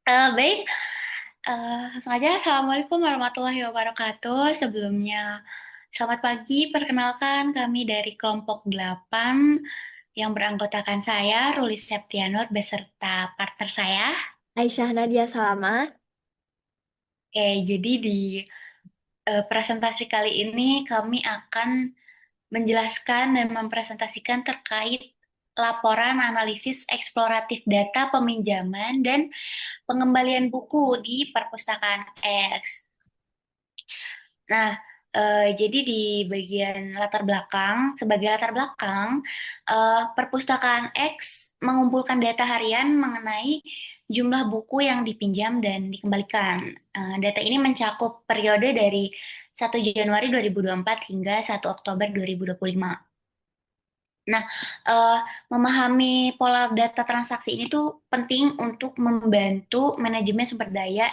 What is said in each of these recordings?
Baik, langsung aja. Assalamualaikum warahmatullahi wabarakatuh. Sebelumnya, selamat pagi. Perkenalkan kami dari kelompok 8 yang beranggotakan saya, Ruli Septianur, beserta partner saya. Aisyah Nadia Salama. Jadi di presentasi kali ini kami akan menjelaskan dan mempresentasikan terkait laporan analisis eksploratif data peminjaman dan pengembalian buku di Perpustakaan X. Nah, jadi di bagian latar belakang, sebagai latar belakang, Perpustakaan X mengumpulkan data harian mengenai jumlah buku yang dipinjam dan dikembalikan. Data ini mencakup periode dari 1 Januari 2024 hingga 1 Oktober 2025. Nah, eh, memahami pola data transaksi ini tuh penting untuk membantu manajemen sumber daya,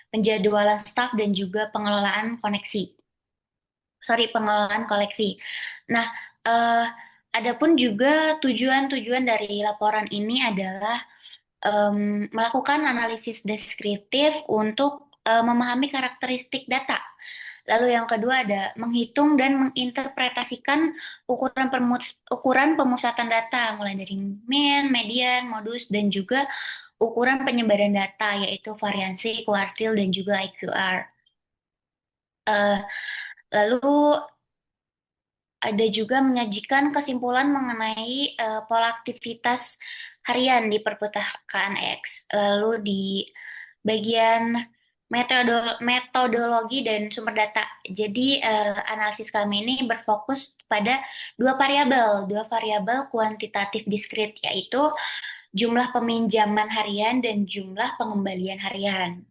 penjadwalan staf, dan juga pengelolaan koneksi. Sorry, pengelolaan koleksi. Nah, eh, adapun juga tujuan-tujuan dari laporan ini adalah melakukan analisis deskriptif untuk memahami karakteristik data. Lalu yang kedua ada menghitung dan menginterpretasikan ukuran pemusatan data, mulai dari mean, median, modus, dan juga ukuran penyebaran data, yaitu variansi, kuartil, dan juga IQR. Eh, Lalu ada juga menyajikan kesimpulan mengenai pola aktivitas harian di perpustakaan X. Lalu di bagian metodologi dan sumber data. Jadi analisis kami ini berfokus pada dua variabel kuantitatif diskrit, yaitu jumlah peminjaman harian dan jumlah pengembalian harian.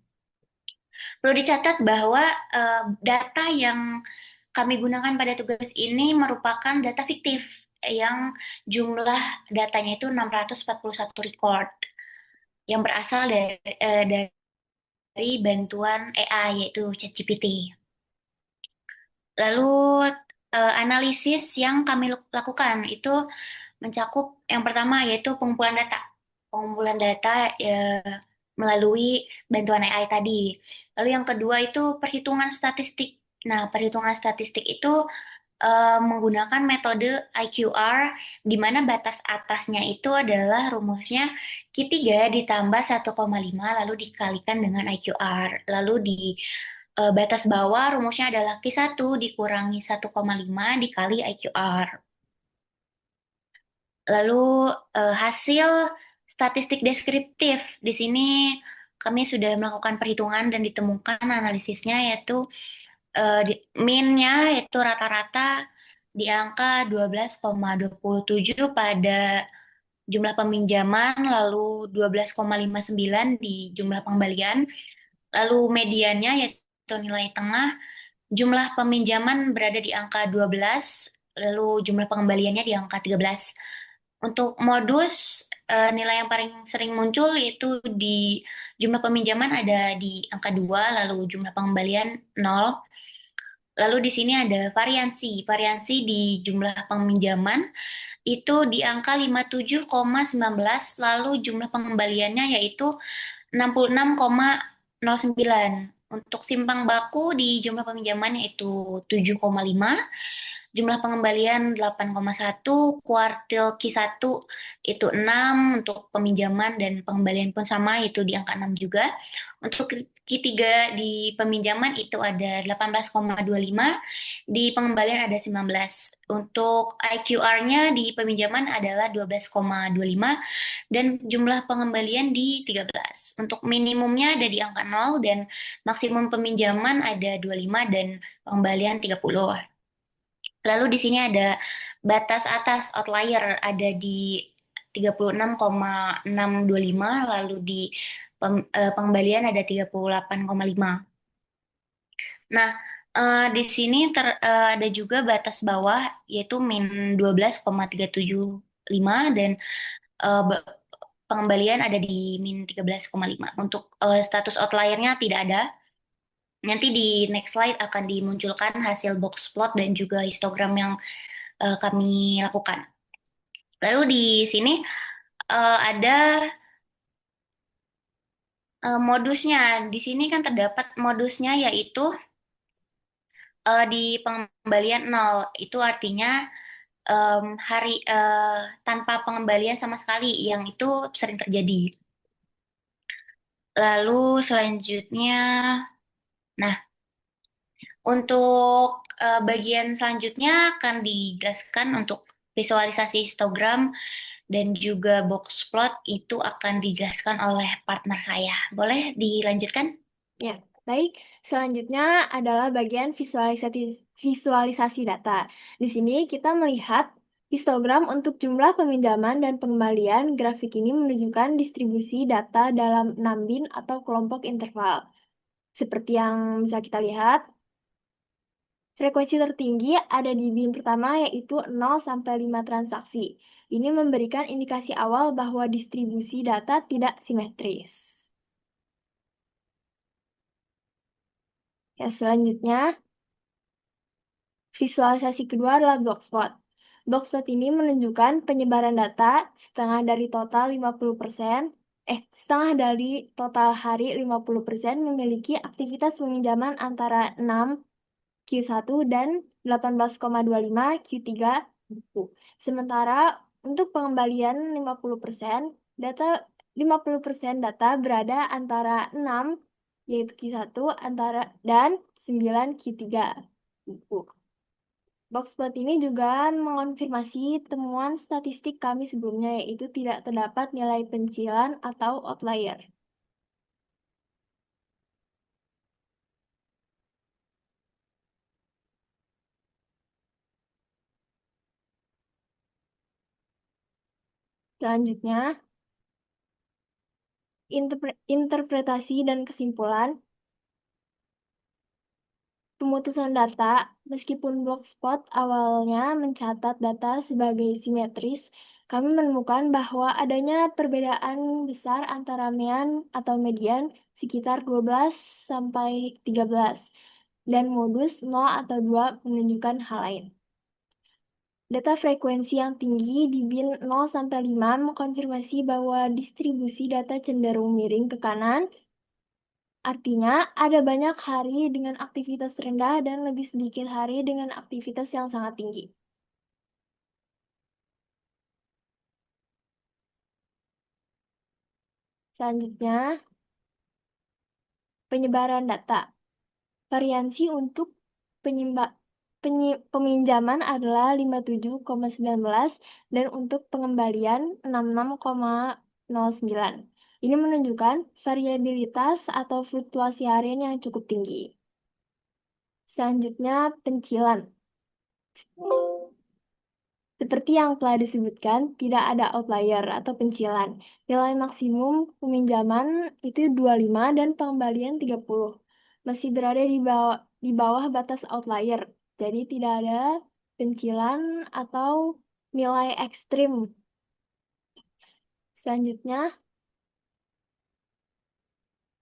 Perlu dicatat bahwa data yang kami gunakan pada tugas ini merupakan data fiktif yang jumlah datanya itu 641 record yang berasal dari bantuan AI yaitu ChatGPT. Lalu analisis yang kami lakukan itu mencakup yang pertama yaitu pengumpulan data. Pengumpulan data melalui bantuan AI tadi. Lalu yang kedua itu perhitungan statistik. Nah, perhitungan statistik itu menggunakan metode IQR, di mana batas atasnya itu adalah rumusnya Q3 ditambah 1,5 lalu dikalikan dengan IQR. Lalu di batas bawah rumusnya adalah Q1 dikurangi 1,5 dikali IQR. Lalu hasil statistik deskriptif. Di sini kami sudah melakukan perhitungan dan ditemukan analisisnya yaitu mean-nya yaitu rata-rata di angka 12,27 pada jumlah peminjaman, lalu 12,59 di jumlah pengembalian, lalu mediannya yaitu nilai tengah, jumlah peminjaman berada di angka 12, lalu jumlah pengembaliannya di angka 13. Untuk modus, nilai yang paling sering muncul yaitu di jumlah peminjaman ada di angka 2, lalu jumlah pengembalian 0. Lalu di sini ada variansi. Variansi di jumlah peminjaman itu di angka 57,19, lalu jumlah pengembaliannya yaitu 66,09. Untuk simpang baku di jumlah peminjaman yaitu 7,5, jumlah pengembalian 8,1, kuartil Q1 itu 6 untuk peminjaman dan pengembalian pun sama itu di angka 6 juga. Untuk Q3 di peminjaman itu ada 18,25, di pengembalian ada 19. Untuk IQR-nya di peminjaman adalah 12,25 dan jumlah pengembalian di 13. Untuk minimumnya ada di angka 0 dan maksimum peminjaman ada 25 dan pengembalian 30. Lalu di sini ada batas atas outlier ada di 36,625, lalu di pengembalian ada 38,5. Nah, di sini ada juga batas bawah yaitu min 12,375 dan eh, ba- pengembalian ada di min 13,5. Untuk status outliernya tidak ada. Nanti di next slide akan dimunculkan hasil box plot dan juga histogram yang kami lakukan. Lalu di sini ada Modusnya di sini kan terdapat modusnya yaitu di pengembalian nol. Itu artinya hari tanpa pengembalian sama sekali yang itu sering terjadi. Lalu selanjutnya, nah untuk bagian selanjutnya akan dijelaskan untuk visualisasi histogram dan juga box plot itu akan dijelaskan oleh partner saya. Boleh dilanjutkan? Ya, baik. Selanjutnya adalah bagian visualisasi data. Di sini kita melihat histogram untuk jumlah peminjaman dan pengembalian. Grafik ini menunjukkan distribusi data dalam 6 bin atau kelompok interval. Seperti yang bisa kita lihat, frekuensi tertinggi ada di bin pertama yaitu 0 sampai 5 transaksi. Ini memberikan indikasi awal bahwa distribusi data tidak simetris. Ya, selanjutnya, visualisasi kedua adalah boxplot. Boxplot ini menunjukkan penyebaran data setengah dari total hari 50% memiliki aktivitas peminjaman antara 6 Q1 dan 18,25 Q3 buku. Sementara untuk pengembalian 50% data berada antara 6 yaitu Q1 dan 9 Q3 buku. Boxplot ini juga mengonfirmasi temuan statistik kami sebelumnya, yaitu tidak terdapat nilai pencilan atau outlier. Selanjutnya, interpretasi dan kesimpulan. Pemutusan data, meskipun Blogspot awalnya mencatat data sebagai simetris, kami menemukan bahwa adanya perbedaan besar antara mean atau median sekitar 12 sampai 13 dan modus 0 atau 2 menunjukkan hal lain. Data frekuensi yang tinggi di bin 0 sampai 5 mengkonfirmasi bahwa distribusi data cenderung miring ke kanan. Artinya, ada banyak hari dengan aktivitas rendah dan lebih sedikit hari dengan aktivitas yang sangat tinggi. Selanjutnya, penyebaran data. Variansi untuk peminjaman adalah 57,19 dan untuk pengembalian 66,09. Ini menunjukkan variabilitas atau fluktuasi harian yang cukup tinggi. Selanjutnya, pencilan. Seperti yang telah disebutkan, tidak ada outlier atau pencilan. Nilai maksimum peminjaman itu 25 dan pengembalian 30. Masih berada di bawah batas outlier. Jadi tidak ada pencilan atau nilai ekstrim. Selanjutnya,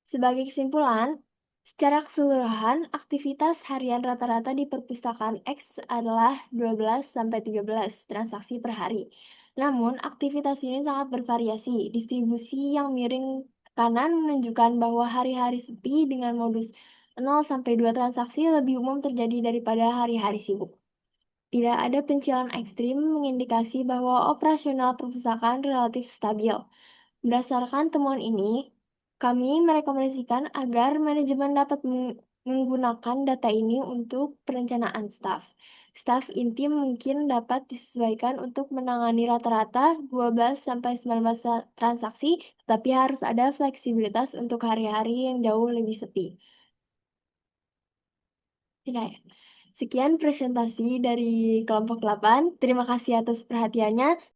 sebagai kesimpulan, secara keseluruhan, aktivitas harian rata-rata di perpustakaan X adalah 12-13 transaksi per hari. Namun, aktivitas ini sangat bervariasi. Distribusi yang miring kanan menunjukkan bahwa hari-hari sepi dengan modus 0-2 transaksi lebih umum terjadi daripada hari-hari sibuk. Tidak ada pencilan ekstrim mengindikasi bahwa operasional perpustakaan relatif stabil. Berdasarkan temuan ini, kami merekomendasikan agar manajemen dapat menggunakan data ini untuk perencanaan staf. Staf inti mungkin dapat disesuaikan untuk menangani rata-rata 12-19 transaksi, tetapi harus ada fleksibilitas untuk hari-hari yang jauh lebih sepi. Tidak ya? Sekian presentasi dari kelompok 8. Terima kasih atas perhatiannya.